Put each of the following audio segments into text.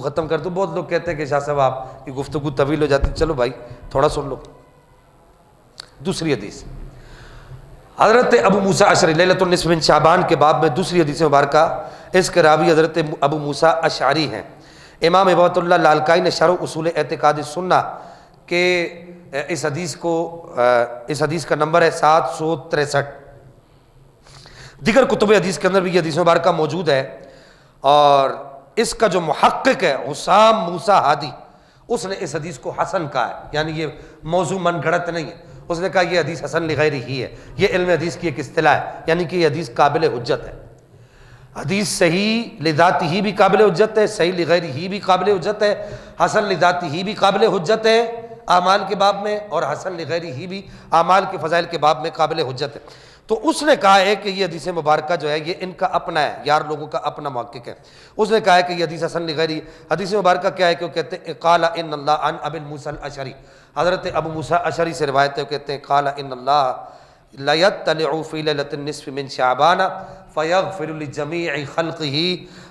ختم کر دو. بہت لوگ کہتے ہیں کہ شاہ صاحب آپ کی گفتگو طویل ہو جاتی. چلو بھائی تھوڑا سن لو. دوسری حدیث حضرت ابو موسیٰ اشعری لیلۃ النصف من شعبان کے باب میں دوسری حدیث مبارکہ. اس کے راوی حضرت ابو موسیٰ اشعری ہیں. امام ابوۃ اللہ لالکائی نے شرح اصول اعتقاد السنہ کہ اس حدیث کا نمبر ہے 763. دیگر کتب حدیث کے اندر بھی یہ حدیث مبارکہ موجود ہے. اور اس کا جو محقق ہے حسام موسیٰ ہادی, اس نے اس حدیث کو حسن کہا ہے. یعنی یہ موضوع من گھڑت نہیں ہے. اس نے کہا یہ حدیث حسن لغیر ہی ہے. یہ علم حدیث کی ایک اصطلاح ہے, یعنی کہ یہ حدیث قابل حجت ہے. حدیث صحیح لذاتی ہی بھی قابل حجت ہے, صحیح لغیر ہی بھی قابل حجت ہے, حسن لذاتی ہی بھی قابل حجت ہے اعمال کے باب میں, اور حسن لغیر ہی بھی اعمال کے فضائل کے باب میں قابل حجت ہے. تو اس نے کہا ہے کہ یہ حدیث مبارکہ جو ہے یہ ان کا اپنا ہے, یار لوگوں کا اپنا محقق ہے. اس نے کہا ہے کہ یہ حدیث حسن لغیری. حدیث مبارکہ کیا ہے کہ وہ کہتے ہیں قال ان اللہ عن ابی موسیٰ الاشعری, حضرت ابو موسیٰ اشعری سے روایت ہے. وہ کہتے ہیں قال ان اللہ لیطلع فی لیلۃ النصف من شعبان فیغفر لجمیع خلقہ.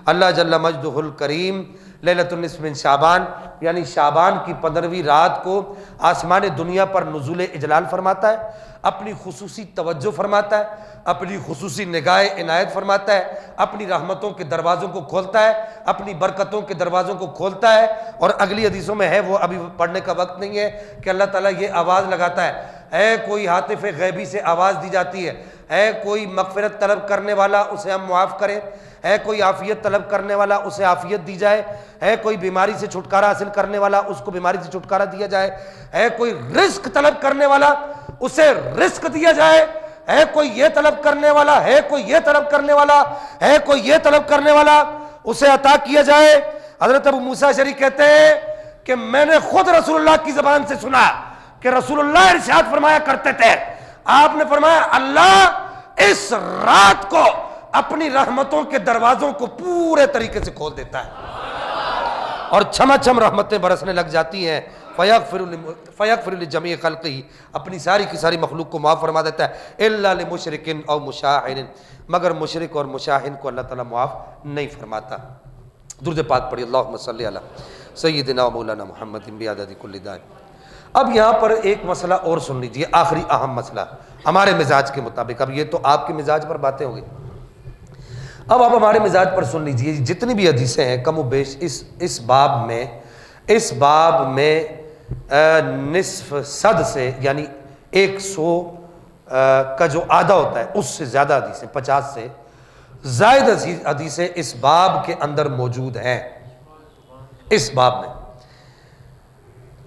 اللہ جل مجدہ الکریم لیلۃ النصف من شعبان یعنی شعبان کی 15ویں رات کو آسمان دنیا پر نزول اجلال فرماتا ہے, اپنی خصوصی توجہ فرماتا ہے, اپنی خصوصی نگاہ عنایت فرماتا ہے, اپنی رحمتوں کے دروازوں کو کھولتا ہے, اپنی برکتوں کے دروازوں کو کھولتا ہے. اور اگلی حدیثوں میں ہے, وہ ابھی پڑھنے کا وقت نہیں ہے, کہ اللہ تعالیٰ یہ آواز لگاتا ہے کوئی ہاتف غیبی سے آواز دی جاتی ہے کوئی مغفرت طلب کرنے والا اسے ہم معاف کریں, ہے کوئی عافیت طلب کرنے والا اسے عافیت دی جائے, ہے کوئی بیماری سے چھٹکارا حاصل کرنے والا اس کو بیماری سے چھٹکارا دیا جائے, ہے کوئی رزق طلب کرنے والا اسے رزق دیا جائے, ہے کوئی یہ طلب کرنے والا, ہے کوئی یہ طلب کرنے والا, ہے کوئی یہ طلب کرنے والا اسے عطا کیا جائے. حضرت ابو موسیٰ اشعری کہتے ہیں کہ میں نے خود رسول اللہ کی زبان سے سنا کہ رسول اللہ ارشاد فرمایا کرتے تھے, آپ نے فرمایا اللہ اس رات کو اپنی رحمتوں کے دروازوں کو پورے طریقے سے کھول دیتا ہے اور چھما چھم رحمتیں برسنے لگ جاتی ہیں. فیغفر لجمیع خلقہ, اپنی ساری کی ساری مخلوق کو معاف فرما دیتا ہے. الا لمشرک او مشاہن, مگر مشرک اور مشاہن کو اللہ تعالیٰ معاف نہیں فرماتا. درود پاک پڑھی اللہم صلی علی سیدنا و مولانا محمد بعدد کل داء. اب یہاں پر ایک مسئلہ اور سن لیجیے, آخری اہم مسئلہ ہمارے مزاج کے مطابق. اب یہ تو آپ کے مزاج پر باتیں ہو گئی, اب آپ ہمارے مزاج پر سن لیجیے. جتنی بھی حدیثیں ہیں کم و بیش اس باب میں نصف صد سے یعنی 100 کا جو آدھا ہوتا ہے اس سے زیادہ حدیثیں, 50 سے زائد حدیثیں اس باب کے اندر موجود ہیں. اس باب میں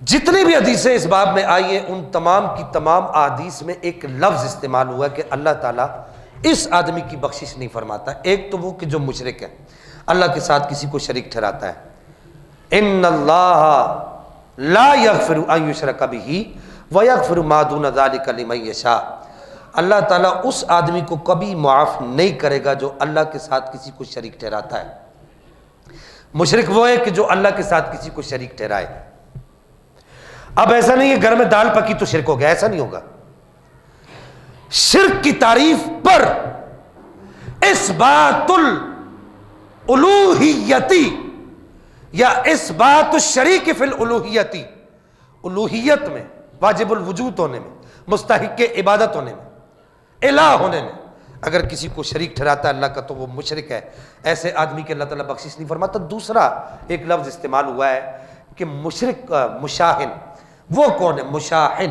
جتنی بھی حدیثیں اس باب میں آئی ہیں ان تمام کی تمام احادیث میں ایک لفظ استعمال ہوا ہے کہ اللہ تعالیٰ اس آدمی کی بخشش نہیں فرماتا. ایک تو وہ کہ جو مشرک ہے, اللہ کے ساتھ کسی کو شریک ٹھہراتا ہے. ان اللہ لا یغفر ان یشرک بہ ویغفر ما دون ذلک لمن یشاء. اللہ تعالیٰ اس آدمی کو کبھی معاف نہیں کرے گا جو اللہ کے ساتھ کسی کو شریک ٹھہراتا ہے. مشرک وہ ہے کہ جو اللہ کے ساتھ کسی کو شریک ٹھہرائے. اب ایسا نہیں ہے گھر میں دال پکی تو شرک ہو گیا, ایسا نہیں ہوگا. شرک کی تعریف پر اس بات الالوہیتی یا اس بات الشریک فی الالوہیتی, الوہیت میں واجب الوجود ہونے میں, مستحق عبادت ہونے میں, الہ ہونے میں اگر کسی کو شریک ٹھہراتا ہے اللہ کا تو وہ مشرک ہے. ایسے آدمی کے اللہ تعالیٰ بخشش نہیں فرماتا. دوسرا ایک لفظ استعمال ہوا ہے کہ مشرک مشاہن. وہ کون ہے مشاہن؟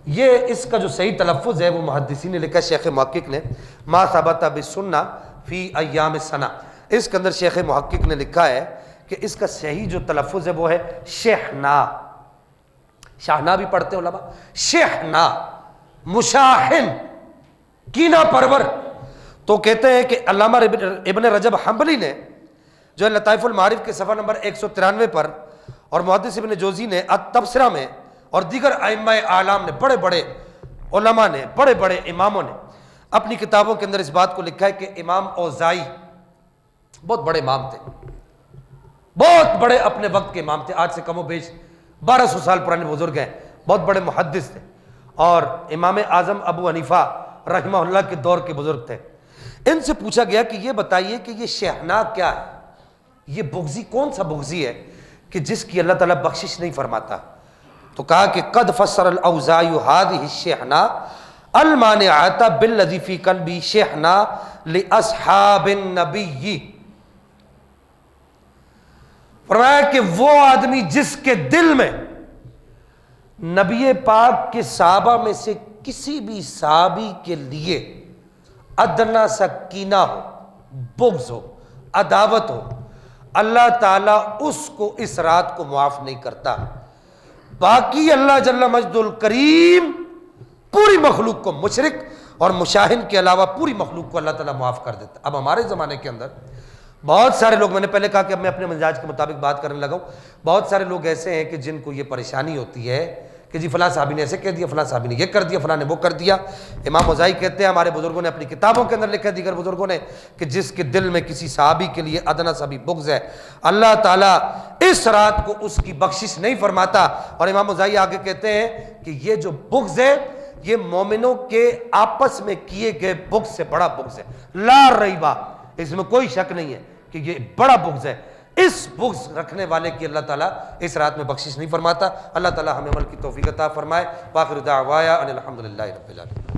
یہ اس کا جو صحیح تلفظ ہے وہ محدثین نے لکھا, شیخ محقق نے ما ثبت بالسنہ فی ایام السنہ. اس کے اندر شیخ محقق نے لکھا ہے کہ اس کا صحیح جو تلفظ ہے وہ ہے شہنا. شاہنا بھی پڑھتے ہیں علماء, شہنا مشاہن کینہ پرور. تو کہتے ہیں کہ علامہ ابن رجب حنبلی نے جو ہے لطائف المعارف کے صفحہ نمبر 193 پر, اور محدث ابن جوزی نے التبصرہ میں, اور دیگر ائمہ اعلام نے, بڑے بڑے علماء نے, بڑے بڑے اماموں نے اپنی کتابوں کے اندر اس بات کو لکھا ہے کہ امام اوزائی بہت بڑے امام تھے, بہت بڑے اپنے وقت کے امام تھے, آج سے کم و بیش 1200 سال پرانے بزرگ ہیں, بہت بڑے محدث تھے, اور امام اعظم ابو حنیفہ رحمہ اللہ کے دور کے بزرگ تھے. ان سے پوچھا گیا کہ یہ بتائیے کہ یہ شہنا کیا ہے, یہ بغضی کون سا بغضی ہے کہ جس کی اللہ تعالیٰ بخشش نہیں فرماتا؟ تو کہا کہ قد فسر الاوزاعی هذه الشحنہ المانعۃ بالذی فی قلبی شحنہ لاصحاب النبی، فرمایا کہ وہ آدمی جس کے دل میں نبی پاک کے صحابہ میں سے کسی بھی صحابی کے لیے ادنا سا کینہ ہو، بغض ہو، عداوت ہو، اللہ تعالیٰ اس کو اس رات کو معاف نہیں کرتا۔ باقی اللہ جل مجد الکریم پوری مخلوق کو، مشرک اور مشاہن کے علاوہ پوری مخلوق کو اللہ تعالیٰ معاف کر دیتا۔ اب ہمارے زمانے کے اندر بہت سارے لوگ، میں نے پہلے کہا کہ اب میں اپنے مزاج کے مطابق بات کرنے لگا ہوں، بہت سارے لوگ ایسے ہیں کہ جن کو یہ پریشانی ہوتی ہے کہ جی فلاں صحابی نے ایسے کہہ دیا، فلاں صحابی نے یہ کر دیا، فلاں نے وہ کر دیا۔ امام اوزاعی کہتے ہیں ہمارے بزرگوں نے اپنی کتابوں کے اندر لکھا، دیگر بزرگوں نے، کہ جس کے دل میں کسی صحابی کے لیے ادنا سا بھی بغض ہے، اللہ تعالیٰ اس رات کو اس کی بخشش نہیں فرماتا۔ اور امام اوزاعی آگے کہتے ہیں کہ یہ جو بغض ہے یہ مومنوں کے آپس میں کیے گئے بغض سے بڑا بغض ہے، لا ریبہ، اس میں کوئی شک نہیں ہے کہ یہ بڑا بغض ہے۔ اس بغض رکھنے والے کی اللہ تعالیٰ اس رات میں بخشش نہیں فرماتا۔ اللہ تعالیٰ ہمیں عمل کی توفیق عطا فرمائے۔ وآخر دعوایا ان الحمدللہ رب العالمین۔